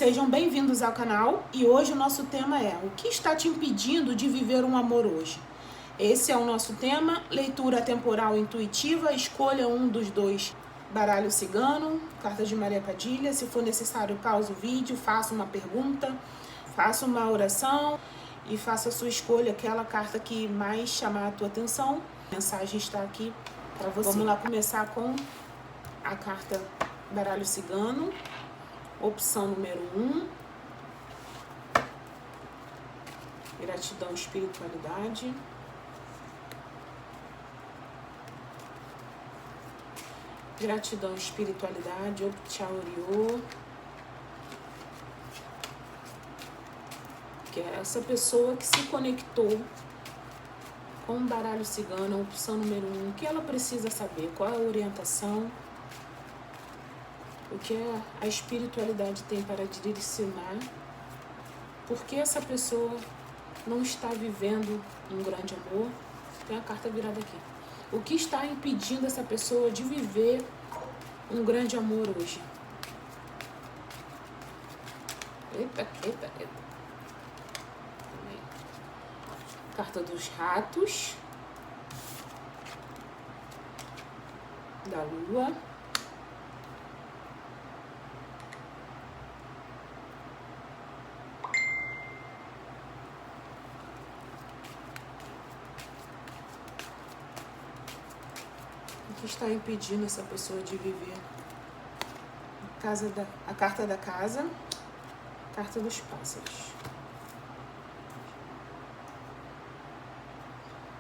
Sejam bem-vindos ao canal e hoje o nosso tema é: o que está te impedindo de viver um amor hoje? Esse é o nosso tema, leitura temporal intuitiva, escolha um dos dois. Baralho cigano, carta de Maria Padilha. Se for necessário, pause o vídeo, faça uma pergunta, faça uma oração e faça a sua escolha, aquela carta que mais chamar a tua atenção. A mensagem está aqui para você. Vamos lá começar com a carta Baralho Cigano. Opção número 1, gratidão, espiritualidade. Gratidão, espiritualidade, Opchaoriô. Que é essa pessoa que se conectou com o baralho cigano, opção número 1. O que ela precisa saber? Qual é a orientação? O que a espiritualidade tem para direcionar? Por que essa pessoa não está vivendo um grande amor? Tem a carta virada aqui. O que está impedindo essa pessoa de viver um grande amor hoje? Eita. Carta dos ratos. Da lua. O que está impedindo essa pessoa de viver? A carta da casa, carta dos pássaros.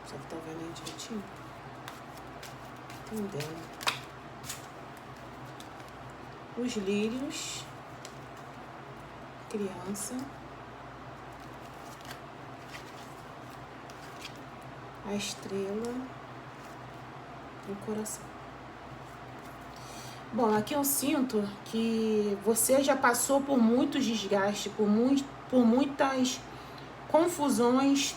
Só que tá vendo aí direitinho? Entendendo. Os lírios, criança, a estrela, o coração. Bom, aqui eu sinto que você já passou por muitos desgastes, por muitas confusões,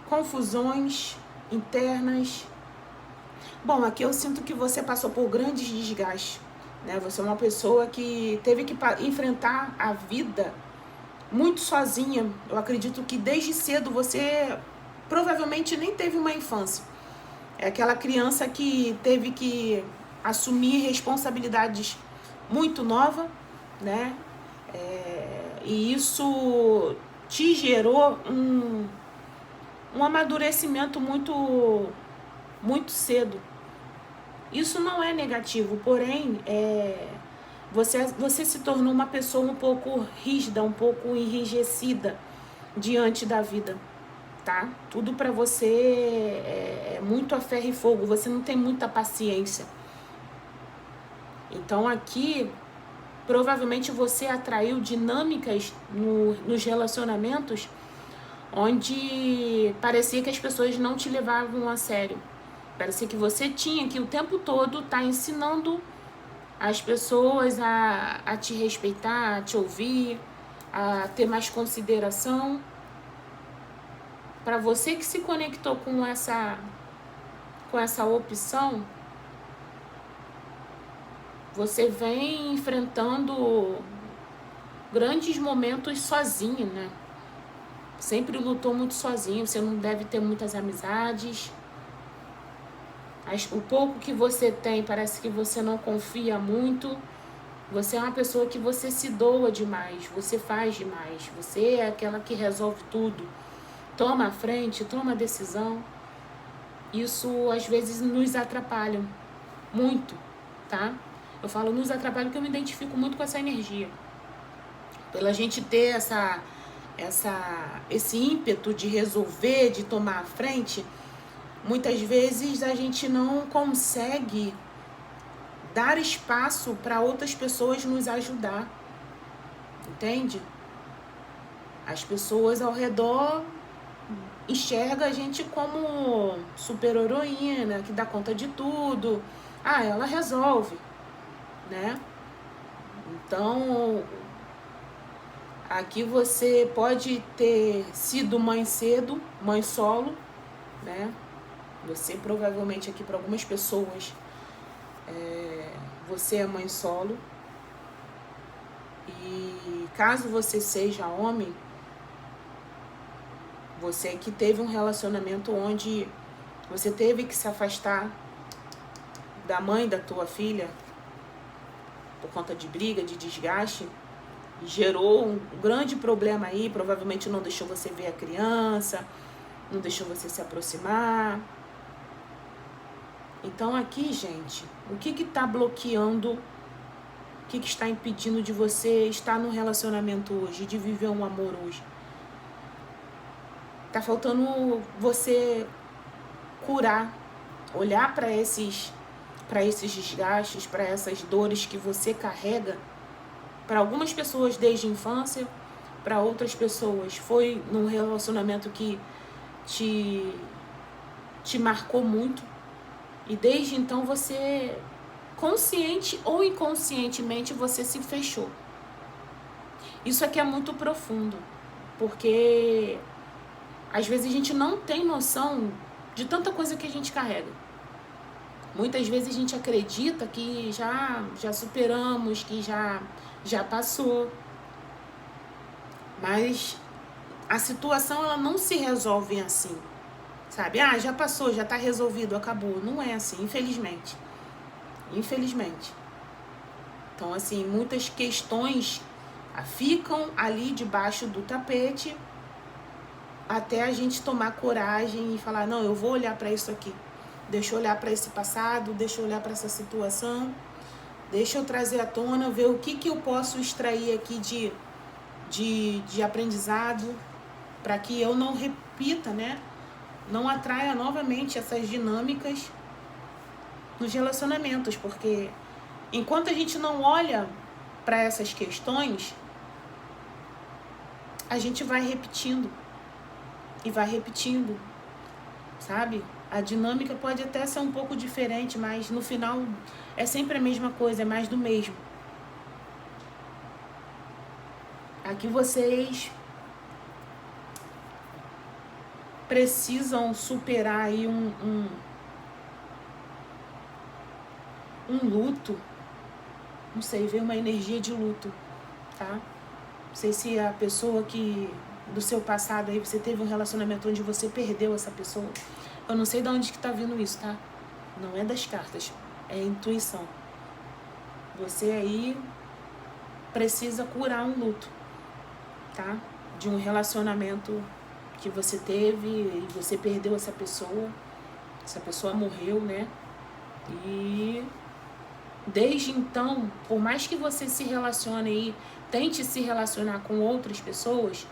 confusões internas. Bom, aqui eu sinto que você passou por grandes desgastes, né? Você é uma pessoa que teve que enfrentar a vida muito sozinha. Eu acredito que desde cedo você provavelmente nem teve uma infância. É aquela criança que teve que assumir responsabilidades muito nova, né? E isso te gerou um amadurecimento muito cedo. Isso não é negativo, porém, você se tornou uma pessoa um pouco rígida, um pouco enrijecida diante da vida. Tá? Tudo para você é muito a ferro e fogo, você não tem muita paciência. Então aqui, provavelmente você atraiu dinâmicas nos relacionamentos onde parecia que as pessoas não te levavam a sério. Parecia que você tinha que o tempo todo estar ensinando as pessoas a te respeitar, a te ouvir, a ter mais consideração. Para você que se conectou com essa opção, você vem enfrentando grandes momentos sozinho, né? Sempre lutou muito sozinho, você não deve ter muitas amizades. O pouco que você tem, parece que você não confia muito. Você é uma pessoa que você se doa demais, você faz demais. Você é aquela que resolve tudo. Toma a frente, toma a decisão. Isso às vezes nos atrapalha muito, tá? Eu falo nos atrapalha porque eu me identifico muito com essa energia. Pela gente ter esse ímpeto de resolver, de tomar a frente, muitas vezes a gente não consegue dar espaço para outras pessoas nos ajudar. Entende? As pessoas ao redor enxerga a gente como super heroína, que dá conta de tudo. Ela resolve, né? Então, aqui você pode ter sido mãe cedo, mãe solo, né? Você provavelmente aqui para algumas pessoas, você é mãe solo. E caso você seja homem, você que teve um relacionamento onde você teve que se afastar da mãe da tua filha por conta de briga, de desgaste, gerou um grande problema aí, provavelmente não deixou você ver a criança, não deixou você se aproximar. Então aqui, gente, o que está bloqueando, o que está impedindo de você estar no relacionamento hoje, de viver um amor hoje? Tá faltando você curar, olhar para esses desgastes, para essas dores que você carrega. Para algumas pessoas desde a infância, para outras pessoas foi num relacionamento que te marcou muito. E desde então você, consciente ou inconscientemente, você se fechou. Isso aqui é muito profundo, porque às vezes a gente não tem noção de tanta coisa que a gente carrega. Muitas vezes a gente acredita que já superamos, que já passou. Mas a situação ela não se resolve assim, sabe? Ah, já passou, já tá resolvido, acabou. Não é assim, infelizmente. Infelizmente. Então, assim, muitas questões ficam ali debaixo do tapete até a gente tomar coragem e falar, não, eu vou olhar para isso aqui. Deixa eu olhar para esse passado, deixa eu olhar para essa situação, deixa eu trazer à tona, ver o que eu posso extrair aqui de aprendizado, para que eu não repita, né? Não atraia novamente essas dinâmicas nos relacionamentos, porque enquanto a gente não olha para essas questões, a gente vai repetindo e vai repetindo, sabe? A dinâmica pode até ser um pouco diferente, mas no final é sempre a mesma coisa, é mais do mesmo. Aqui vocês precisam superar aí um luto. Não sei, veio uma energia de luto, tá? Não sei se a pessoa que do seu passado aí, você teve um relacionamento onde você perdeu essa pessoa. Eu não sei de onde que tá vindo isso, tá? Não é das cartas, é intuição. Você aí precisa curar um luto, tá? De um relacionamento que você teve e você perdeu essa pessoa morreu, né? E desde então, por mais que você se relacione e tente se relacionar com outras pessoas,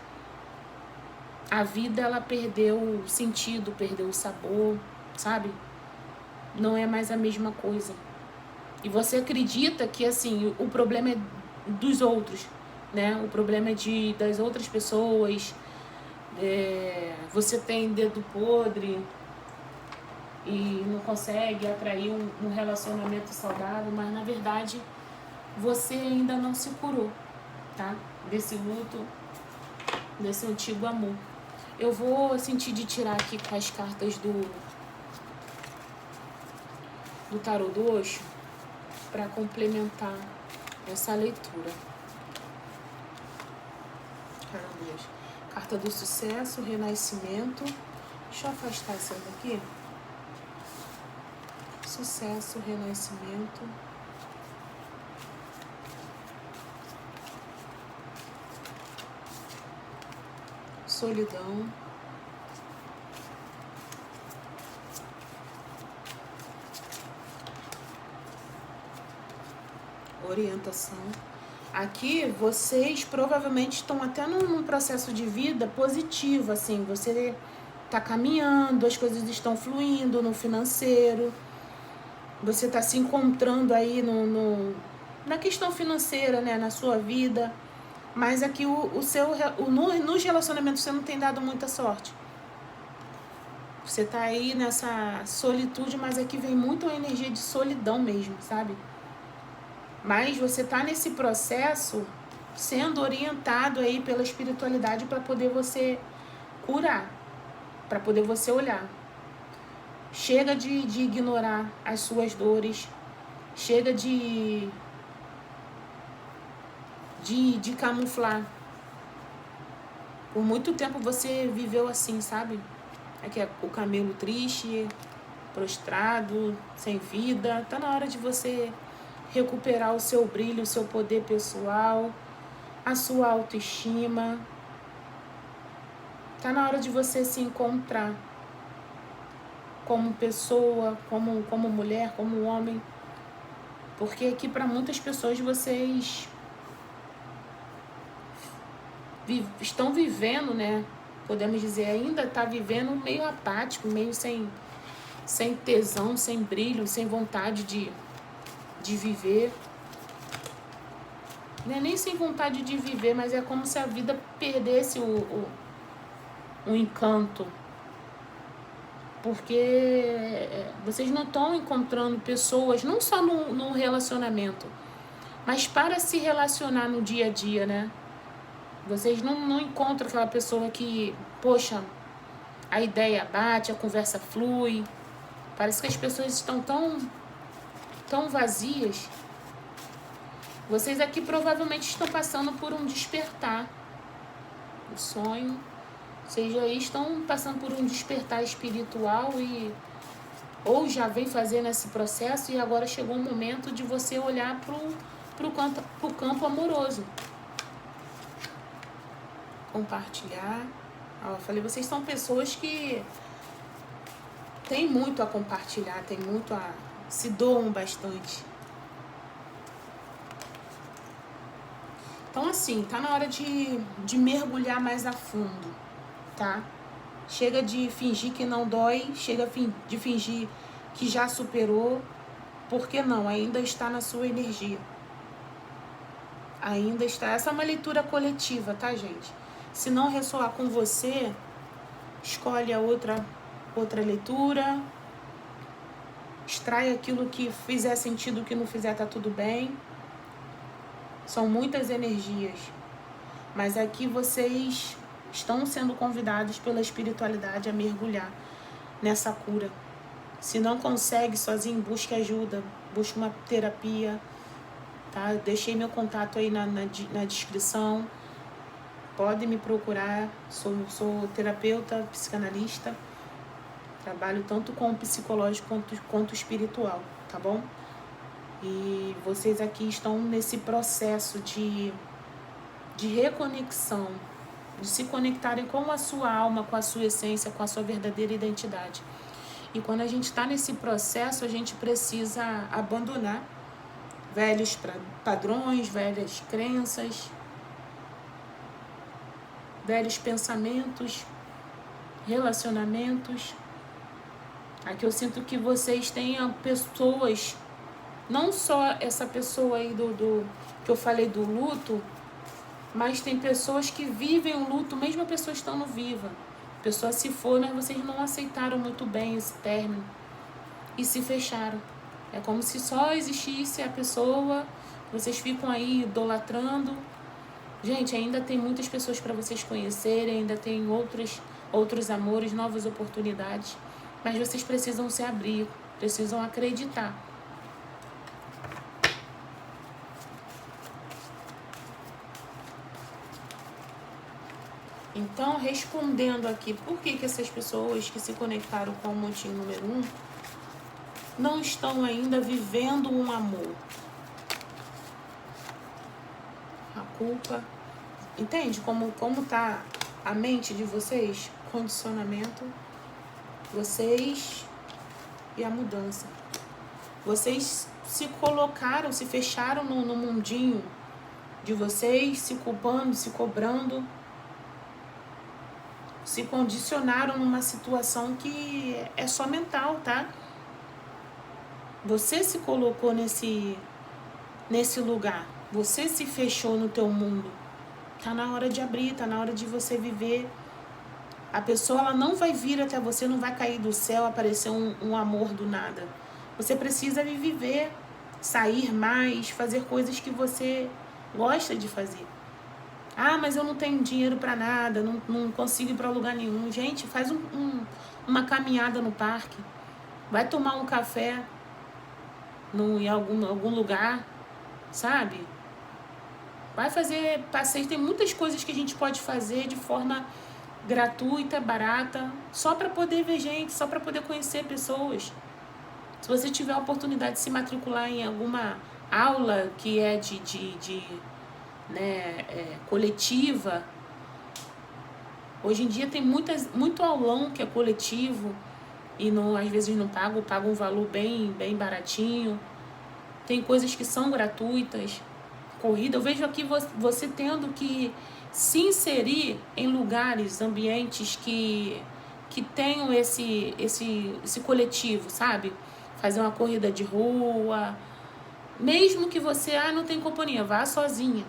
a vida ela perdeu o sentido, perdeu o sabor, sabe? Não é mais a mesma coisa. E você acredita que assim, o problema é dos outros, né? O problema é das outras pessoas. Você tem dedo podre e não consegue atrair um relacionamento saudável, mas na verdade você ainda não se curou, tá? Desse luto, desse antigo amor. Eu vou sentir de tirar aqui com as cartas do tarô do Osho para complementar essa leitura. Caramba, carta do sucesso, renascimento. Deixa eu afastar essa daqui. Sucesso, renascimento. Solidão. Orientação. Aqui vocês provavelmente estão até num processo de vida positivo, assim, você tá caminhando, as coisas estão fluindo no financeiro, você tá se encontrando aí na questão financeira, né, na sua vida, mas aqui nos relacionamentos você não tem dado muita sorte. Você tá aí nessa solitude, mas aqui vem muito a energia de solidão mesmo, sabe? Mas você tá nesse processo sendo orientado aí pela espiritualidade para poder você curar, para poder você olhar. Chega de ignorar as suas dores, chega de de camuflar. Por muito tempo você viveu assim, sabe? Aqui é o camelo triste, prostrado, sem vida. Tá na hora de você recuperar o seu brilho, o seu poder pessoal, a sua autoestima. Tá na hora de você se encontrar como pessoa, como mulher, como homem. Porque aqui para muitas pessoas vocês estão vivendo, né? Podemos dizer, ainda tá vivendo meio apático, meio sem tesão, sem brilho, sem vontade de viver. Não é nem sem vontade de viver, mas é como se a vida perdesse o encanto. Porque vocês não estão encontrando pessoas, não só no relacionamento, mas para se relacionar no dia a dia, né? Vocês não encontram aquela pessoa que, poxa, a ideia bate, a conversa flui. Parece que as pessoas estão tão vazias. Vocês aqui provavelmente estão passando por um despertar. O sonho. Vocês aí estão passando por um despertar espiritual ou já vem fazendo esse processo e agora chegou um momento de você olhar pro campo amoroso. Compartilhar. Eu falei, vocês são pessoas que têm muito a compartilhar, têm muito se doam bastante. Então, assim, tá na hora de mergulhar mais a fundo, tá? Chega de fingir que não dói, chega de fingir que já superou, porque não, ainda está na sua energia. Ainda está. Essa é uma leitura coletiva, tá, gente? Se não ressoar com você, escolhe a outra leitura, extrai aquilo que fizer sentido, o que não fizer tá tudo bem. São muitas energias, mas aqui vocês estão sendo convidados pela espiritualidade a mergulhar nessa cura. Se não consegue sozinho, busque ajuda, busque uma terapia, tá? Eu deixei meu contato aí na descrição. Pode me procurar, sou terapeuta, psicanalista, trabalho tanto com o psicológico quanto o espiritual, tá bom? E vocês aqui estão nesse processo de reconexão, de se conectarem com a sua alma, com a sua essência, com a sua verdadeira identidade. E quando a gente está nesse processo, a gente precisa abandonar velhos padrões, velhas crenças, velhos pensamentos, relacionamentos. Aqui eu sinto que vocês tenham pessoas, não só essa pessoa aí do que eu falei do luto, mas tem pessoas que vivem o luto, mesmo a pessoa estando viva. A pessoa se foi, mas vocês não aceitaram muito bem esse término e se fecharam. É como se só existisse a pessoa, vocês ficam aí idolatrando. Gente, ainda tem muitas pessoas para vocês conhecerem, ainda tem outros amores, novas oportunidades, mas vocês precisam se abrir, precisam acreditar. Então, respondendo aqui, por que essas pessoas que se conectaram com o montinho número 1 não estão ainda vivendo um amor? A culpa. Entende como tá a mente de vocês? Condicionamento. Vocês e a mudança. Vocês se colocaram, se fecharam no mundinho de vocês, se culpando, se cobrando. Se condicionaram numa situação que é só mental, tá? Você se colocou nesse lugar. Você se fechou no teu mundo. Tá na hora de abrir, tá na hora de você viver. A pessoa, ela não vai vir até você, não vai cair do céu, aparecer um amor do nada. Você precisa viver, sair mais, fazer coisas que você gosta de fazer. Ah, mas eu não tenho dinheiro para nada, não consigo ir para lugar nenhum. Gente, faz uma caminhada no parque. Vai tomar um café em algum lugar, sabe? Vai fazer passeio, tem muitas coisas que a gente pode fazer de forma gratuita, barata, só para poder ver gente, só para poder conhecer pessoas. Se você tiver a oportunidade de se matricular em alguma aula que é coletiva, hoje em dia tem muito aulão que é coletivo e não, às vezes não paga um valor bem baratinho. Tem coisas que são gratuitas. Corrida, eu vejo aqui você tendo que se inserir em lugares, ambientes que tenham esse coletivo, sabe? Fazer uma corrida de rua, mesmo que você não tem companhia, vá sozinha.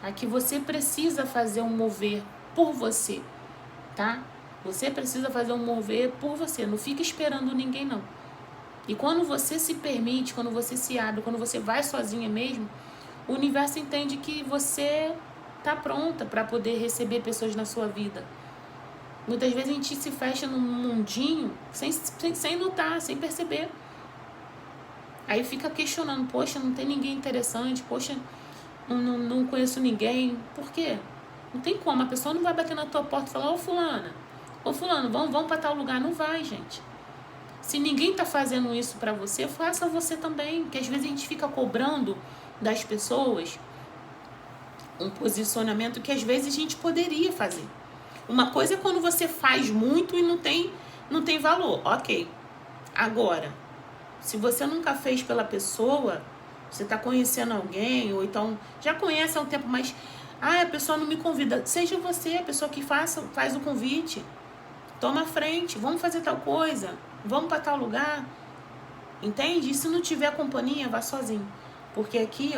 Aqui você precisa fazer um mover por você, tá? Você precisa fazer um mover por você, não fica esperando ninguém não. E quando você se permite, quando você se abre, quando você vai sozinha mesmo, o universo entende que você está pronta para poder receber pessoas na sua vida. Muitas vezes a gente se fecha num mundinho sem notar, sem perceber. Aí fica questionando, poxa, não tem ninguém interessante, poxa, não conheço ninguém. Por quê? Não tem como, a pessoa não vai bater na tua porta e falar, ô fulano, vamos para tal lugar. Não vai, gente. Se ninguém está fazendo isso para você, faça você também. Porque às vezes a gente fica cobrando das pessoas um posicionamento que às vezes a gente poderia fazer. Uma coisa é quando você faz muito e não tem valor, ok. Agora, se você nunca fez pela pessoa, você está conhecendo alguém, ou então já conhece há um tempo, mas a pessoa não me convida. Seja você a pessoa que faz o convite. Toma a frente, vamos fazer tal coisa, vamos para tal lugar. Entende? E se não tiver companhia, vá sozinho. Porque aqui,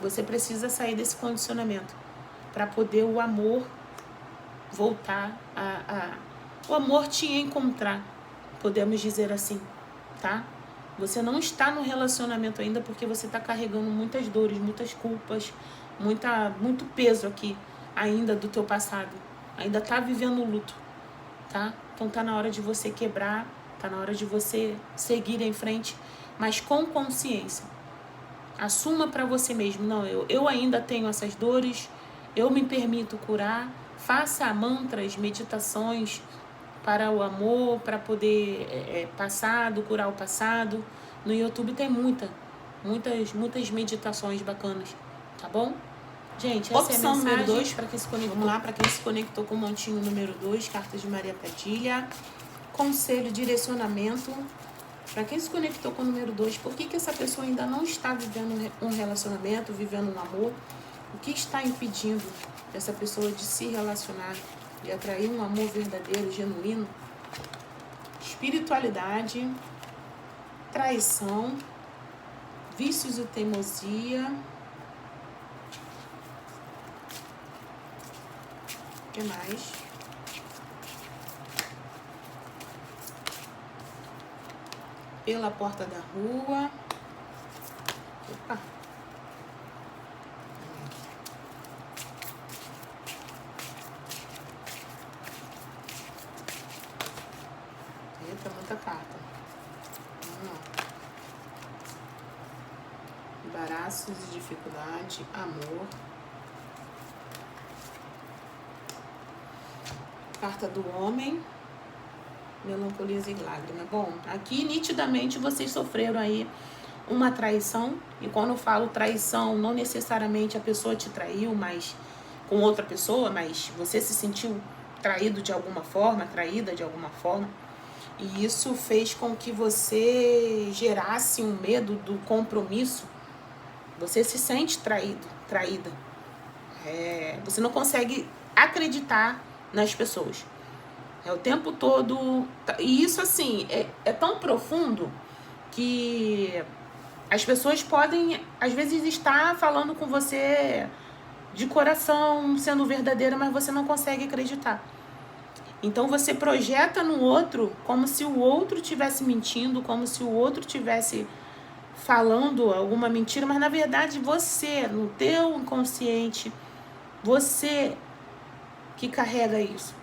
você precisa sair desse condicionamento para poder o amor voltar o amor te encontrar, podemos dizer assim, tá? Você não está no relacionamento ainda porque você está carregando muitas dores, muitas culpas, muito peso aqui ainda do teu passado. Ainda tá vivendo o luto, tá? Então tá na hora de você quebrar, tá na hora de você seguir em frente, mas com consciência. Assuma para você mesmo, não, eu ainda tenho essas dores, eu me permito curar, faça mantras, meditações para o amor, para poder curar o passado. No YouTube tem muitas meditações bacanas, tá bom? Gente, essa opção é a mensagem número 2 para quem se conectou. Vamos lá, para quem se conectou com o montinho número 2, cartas de Maria Padilha. Conselho, direcionamento. Para quem se conectou com o número 2, por que essa pessoa ainda não está vivendo um relacionamento, vivendo um amor? O que está impedindo essa pessoa de se relacionar, de atrair um amor verdadeiro, genuíno? Espiritualidade, traição, vícios e teimosia. O que mais? Pela porta da rua. Opa! Eita, muita carta. Vamos lá. Embaraços e dificuldade, amor. Carta do homem. Melancolias e lágrimas. Bom, aqui nitidamente vocês sofreram aí uma traição. E quando eu falo traição, não necessariamente a pessoa te traiu, mas com outra pessoa, mas você se sentiu traído de alguma forma, traída de alguma forma. E isso fez com que você gerasse um medo do compromisso. Você se sente traída. Você não consegue acreditar nas pessoas. O tempo todo. E isso, assim, é tão profundo que as pessoas podem, às vezes, estar falando com você de coração, sendo verdadeira, mas você não consegue acreditar. Então, você projeta no outro como se o outro estivesse mentindo, como se o outro estivesse falando alguma mentira, mas, na verdade, você, no teu inconsciente, você que carrega isso,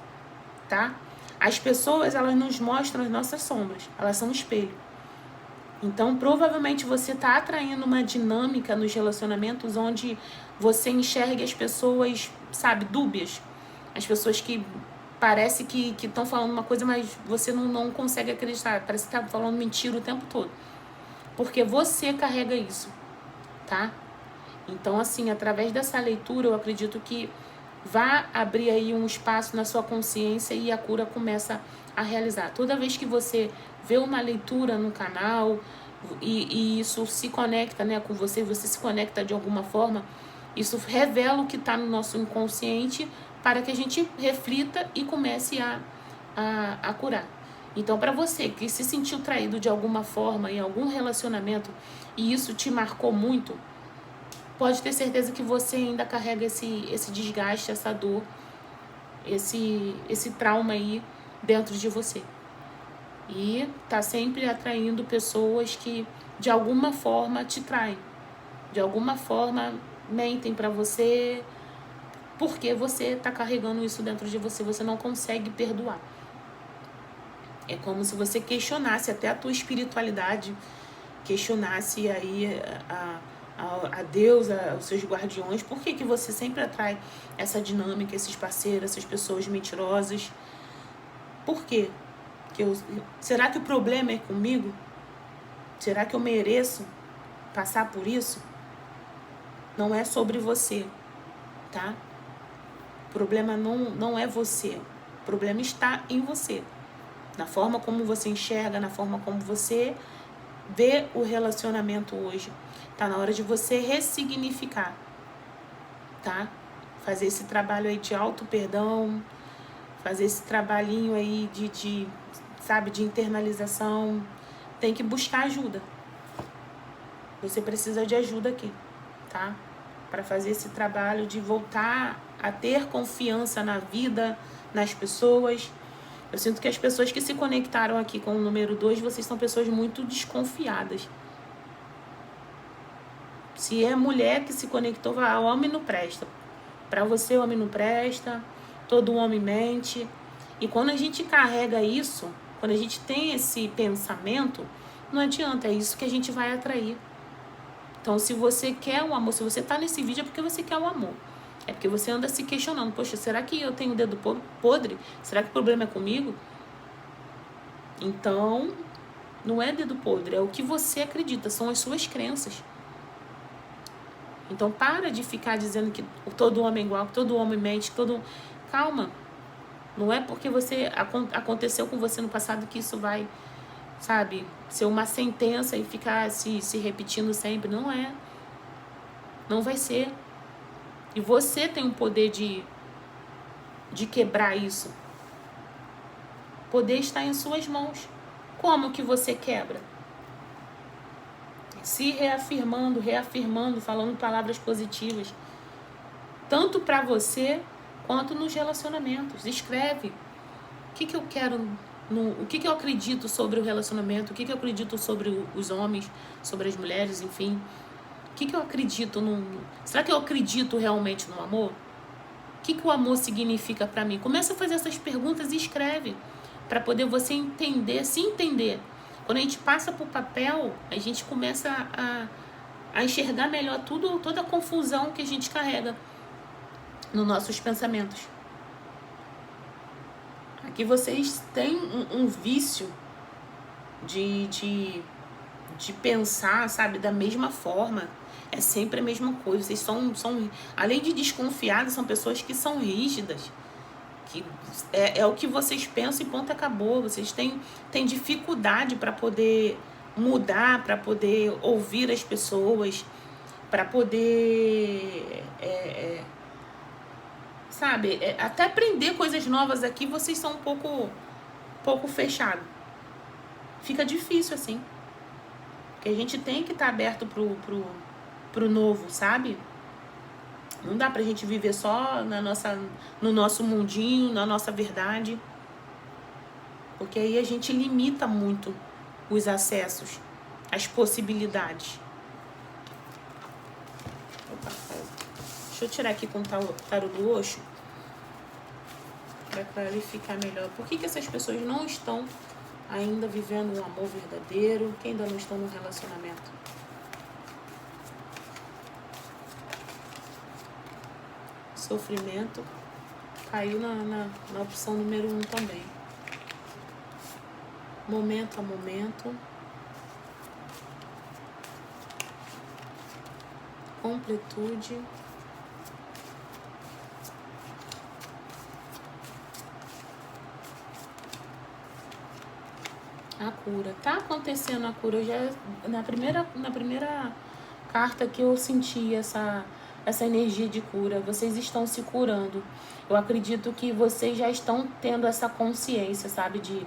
tá? As pessoas, elas nos mostram as nossas sombras. Elas são um espelho. Então, provavelmente você está atraindo uma dinâmica nos relacionamentos onde você enxerga as pessoas, sabe, dúbias. As pessoas que parece que estão falando uma coisa, mas você não consegue acreditar. Parece que está falando mentira o tempo todo. Porque você carrega isso, tá? Então, assim, através dessa leitura, eu acredito que vai abrir aí um espaço na sua consciência e a cura começa a realizar. Toda vez que você vê uma leitura no canal e isso se conecta, né, com você se conecta de alguma forma, isso revela o que está no nosso inconsciente para que a gente reflita e comece a curar. Então, para você que se sentiu traído de alguma forma em algum relacionamento e isso te marcou muito, pode ter certeza que você ainda carrega esse desgaste, essa dor, esse trauma aí dentro de você. E tá sempre atraindo pessoas que de alguma forma te traem, de alguma forma mentem para você, porque você tá carregando isso dentro de você, você não consegue perdoar. É como se você questionasse até a tua espiritualidade, questionasse aí a Deus, os seus guardiões, por que você sempre atrai essa dinâmica, esses parceiros, essas pessoas mentirosas? Por quê? Será que o problema é comigo? Será que eu mereço passar por isso? Não é sobre você, tá? O problema não é você. O problema está em você. Na forma como você enxerga, na forma como você vê o relacionamento hoje. Tá na hora de você ressignificar, tá? Fazer esse trabalho aí de auto-perdão, fazer esse trabalhinho aí de internalização. Tem que buscar ajuda. Você precisa de ajuda aqui, tá? Para fazer esse trabalho de voltar a ter confiança na vida, nas pessoas. Eu sinto que as pessoas que se conectaram aqui com o número 2, vocês são pessoas muito desconfiadas. Se é mulher que se conectou, o homem não presta. Para você, o homem não presta, todo homem mente. E quando a gente carrega isso, quando a gente tem esse pensamento, não adianta, é isso que a gente vai atrair. Então, se você quer o amor, se você tá nesse vídeo, é porque você quer o amor. É porque você anda se questionando, poxa, será que eu tenho o dedo podre? Será que o problema é comigo? Então, não é dedo podre, é o que você acredita, são as suas crenças. Então, para de ficar dizendo que todo homem é igual, que todo homem mente, Calma. Não é porque aconteceu com você no passado que isso vai, sabe, ser uma sentença e ficar se repetindo sempre. Não é. Não vai ser. E você tem o poder de quebrar isso. O poder está em suas mãos. Como que você quebra? Se reafirmando, falando palavras positivas. Tanto para você, quanto nos relacionamentos. Escreve. O que eu quero, o que eu acredito sobre o relacionamento, o que eu acredito sobre os homens, sobre as mulheres, enfim. O que eu acredito será que eu acredito realmente no amor? O que o amor significa para mim? Começa a fazer essas perguntas e escreve, para poder você entender, se entender. Quando a gente passa por papel, a gente começa a enxergar melhor toda a confusão que a gente carrega nos nossos pensamentos. Aqui vocês têm um vício de pensar, sabe, da mesma forma. É sempre a mesma coisa. Vocês são além de desconfiados, são pessoas que são rígidas. Que é o que vocês pensam e ponto, acabou. Vocês têm dificuldade para poder mudar, para poder ouvir as pessoas, para poder até aprender coisas novas aqui, vocês são um pouco fechados. Fica difícil assim. Porque a gente tem que estar aberto pro novo, sabe? Não dá pra gente viver só no nosso mundinho, na nossa verdade. Porque aí a gente limita muito os acessos, as possibilidades. Opa, deixa eu tirar aqui com o tarô do Osho, para clarificar melhor. Por que essas pessoas não estão ainda vivendo um amor verdadeiro, que ainda não estão no relacionamento. Sofrimento caiu na opção número 1 também. Momento a momento. Completude. A cura. Tá acontecendo a cura. Eu já, na primeira carta que eu senti essa energia de cura. Vocês estão se curando. Eu acredito que vocês já estão tendo essa consciência, sabe? De,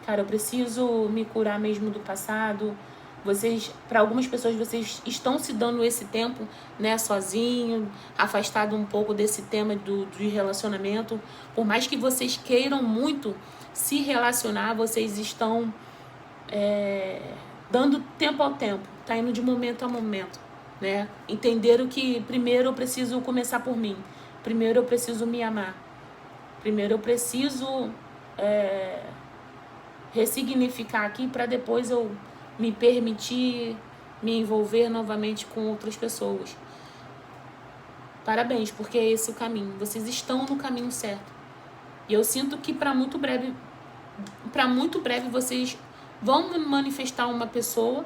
cara, eu preciso me curar mesmo do passado. Vocês, para algumas pessoas, vocês estão se dando esse tempo, né, sozinho, afastado um pouco desse tema do relacionamento. Por mais que vocês queiram muito se relacionar, vocês estão dando tempo ao tempo, tá indo de momento a momento, né? Entenderam que primeiro eu preciso começar por mim, primeiro eu preciso me amar, primeiro eu preciso ressignificar aqui para depois eu me permitir me envolver novamente com outras pessoas. Parabéns, porque é esse o caminho. Vocês estão no caminho certo. E eu sinto que para muito breve vocês vão manifestar uma pessoa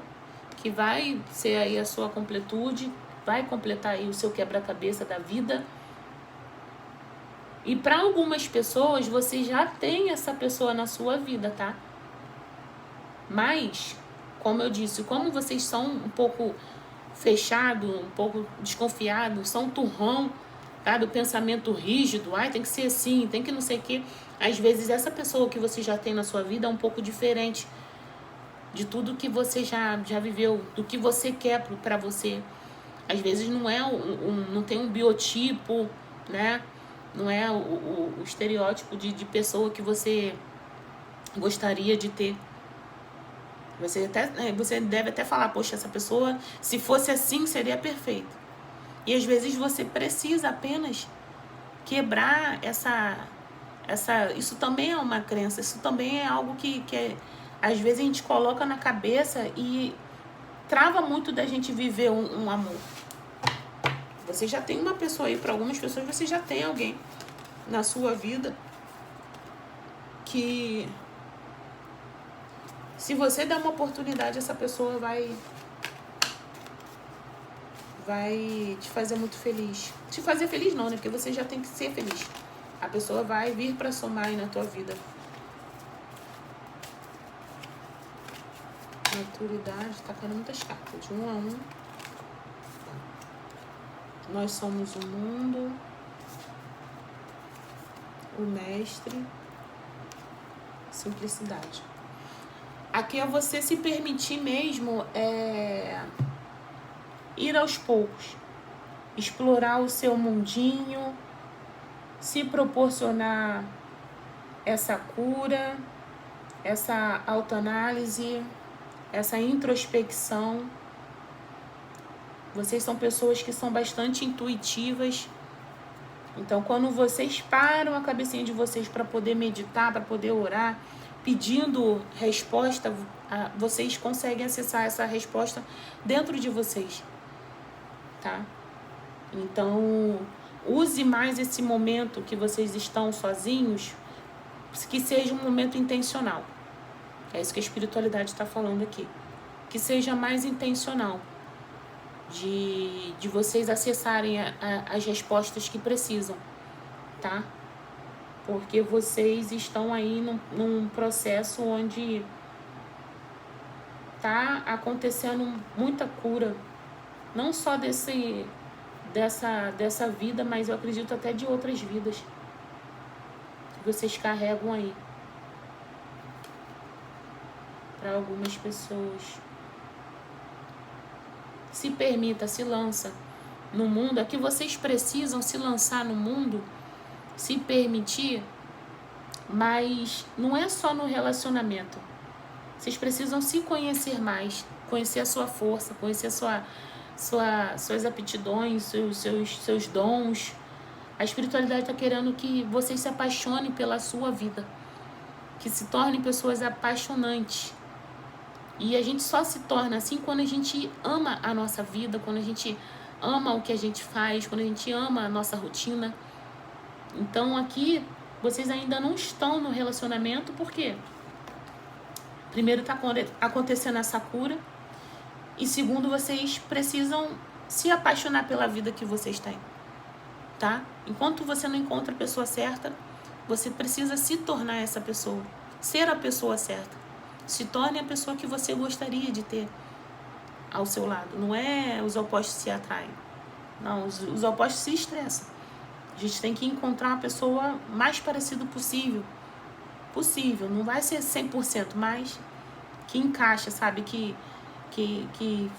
que vai ser aí a sua completude, vai completar aí o seu quebra-cabeça da vida. E para algumas pessoas, você já tem essa pessoa na sua vida, tá? Mas, como eu disse, como vocês são um pouco fechados, um pouco desconfiados, são turrão, tá? Do pensamento rígido, tem que ser assim, tem que não sei o quê. Às vezes, essa pessoa que você já tem na sua vida é um pouco diferente de tudo que você já viveu, do que você quer para você. Às vezes não é não tem um biotipo, né? Não é o estereótipo de pessoa que você gostaria de ter. Você deve até falar, poxa, essa pessoa, se fosse assim, seria perfeito. E às vezes você precisa apenas quebrar isso também é uma crença, isso também é algo que às vezes a gente coloca na cabeça e trava muito da gente viver um amor. Você já tem uma pessoa aí, para algumas pessoas você já tem alguém na sua vida que, se você der uma oportunidade, essa pessoa vai te fazer muito feliz. Te fazer feliz não, né? Porque você já tem que ser feliz. A pessoa vai vir para somar aí na tua vida. Maturidade, tá caindo muitas cartas, de 1 a 1. Nós somos o mundo, o mestre, simplicidade. Aqui é você se permitir mesmo ir aos poucos, explorar o seu mundinho, se proporcionar essa cura, essa autoanálise, essa introspecção. Vocês são pessoas que são bastante intuitivas. Então, quando vocês param a cabecinha de vocês para poder meditar, para poder orar, pedindo resposta, vocês conseguem acessar essa resposta dentro de vocês, tá? Então, use mais esse momento que vocês estão sozinhos, que seja um momento intencional. É isso que a espiritualidade está falando aqui. Que seja mais intencional. De vocês acessarem as respostas que precisam, tá? Porque vocês estão aí num processo onde tá acontecendo muita cura. Não só dessa vida, mas eu acredito até de outras vidas que vocês carregam aí. Para algumas pessoas. Se permita, se lança no mundo. É que vocês precisam se lançar no mundo, se permitir, mas não é só no relacionamento. Vocês precisam se conhecer mais, conhecer a sua força, conhecer suas aptidões, seus dons. A espiritualidade está querendo que vocês se apaixonem pela sua vida. que se tornem pessoas apaixonantes. E a gente só se torna assim quando a gente ama a nossa vida, quando a gente ama o que a gente faz, quando a gente ama a nossa rotina. Então aqui vocês ainda não estão no relacionamento porque primeiro está acontecendo essa cura e segundo vocês precisam se apaixonar pela vida que vocês têm, tá? Enquanto você não encontra a pessoa certa, você precisa se tornar essa pessoa, ser a pessoa certa. Se torne a pessoa que você gostaria de ter ao seu lado. Não é os opostos se atraem. Não, os opostos se estressam. A gente tem que encontrar uma pessoa mais parecida possível. Possível. Não vai ser 100%, mas que encaixa, sabe? Que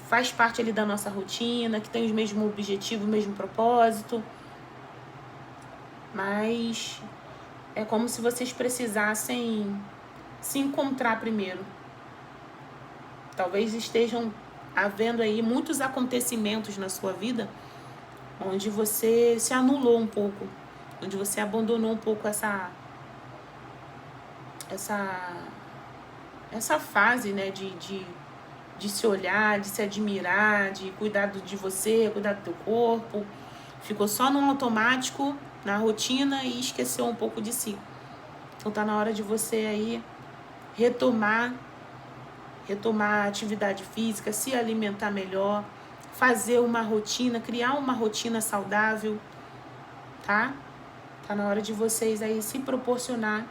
faz parte ali da nossa rotina, que tem os mesmos objetivos, o mesmo propósito. Mas é como se vocês precisassem se encontrar primeiro. Talvez estejam havendo aí muitos acontecimentos na sua vida onde você se anulou um pouco, onde você abandonou um pouco essa fase, né, de se olhar, de se admirar, de cuidar de você, cuidar do teu corpo. Ficou só no automático, na rotina e esqueceu um pouco de si. Então tá na hora de você aí retomar a atividade física, se alimentar melhor, fazer uma rotina, criar uma rotina saudável, tá? Tá na hora de vocês aí se proporcionar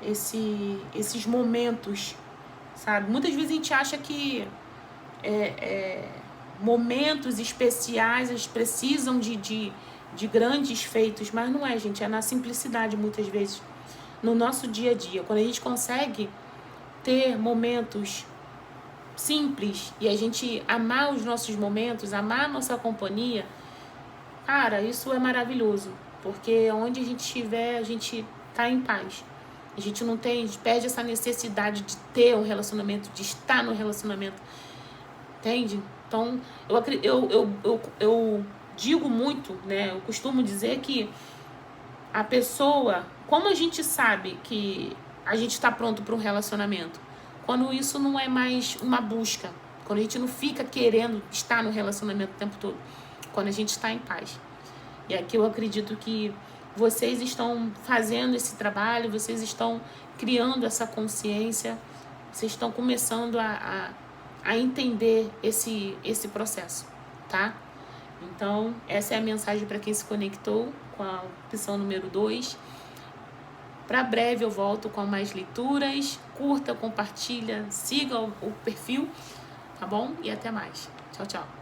esses momentos, sabe? Muitas vezes a gente acha que momentos especiais eles precisam de grandes feitos, mas não é, gente, é na simplicidade muitas vezes, no nosso dia a dia. Quando a gente consegue ter momentos simples e a gente amar os nossos momentos, amar a nossa companhia, cara, isso é maravilhoso, porque onde a gente estiver, a gente tá em paz. A gente não tem, a gente perde essa necessidade de ter um relacionamento, de estar no relacionamento, entende? Então, eu digo muito, né, eu costumo dizer que a pessoa, como a gente sabe que a gente está pronto para um relacionamento? Quando isso não é mais uma busca, quando a gente não fica querendo estar no relacionamento o tempo todo, quando a gente está em paz. E aqui eu acredito que vocês estão fazendo esse trabalho, vocês estão criando essa consciência, vocês estão começando a entender esse processo, tá? Então, essa é a mensagem para quem se conectou com a opção número 2. Para breve eu volto com mais leituras. Curta, compartilha, siga o perfil, tá bom? E até mais. Tchau, tchau.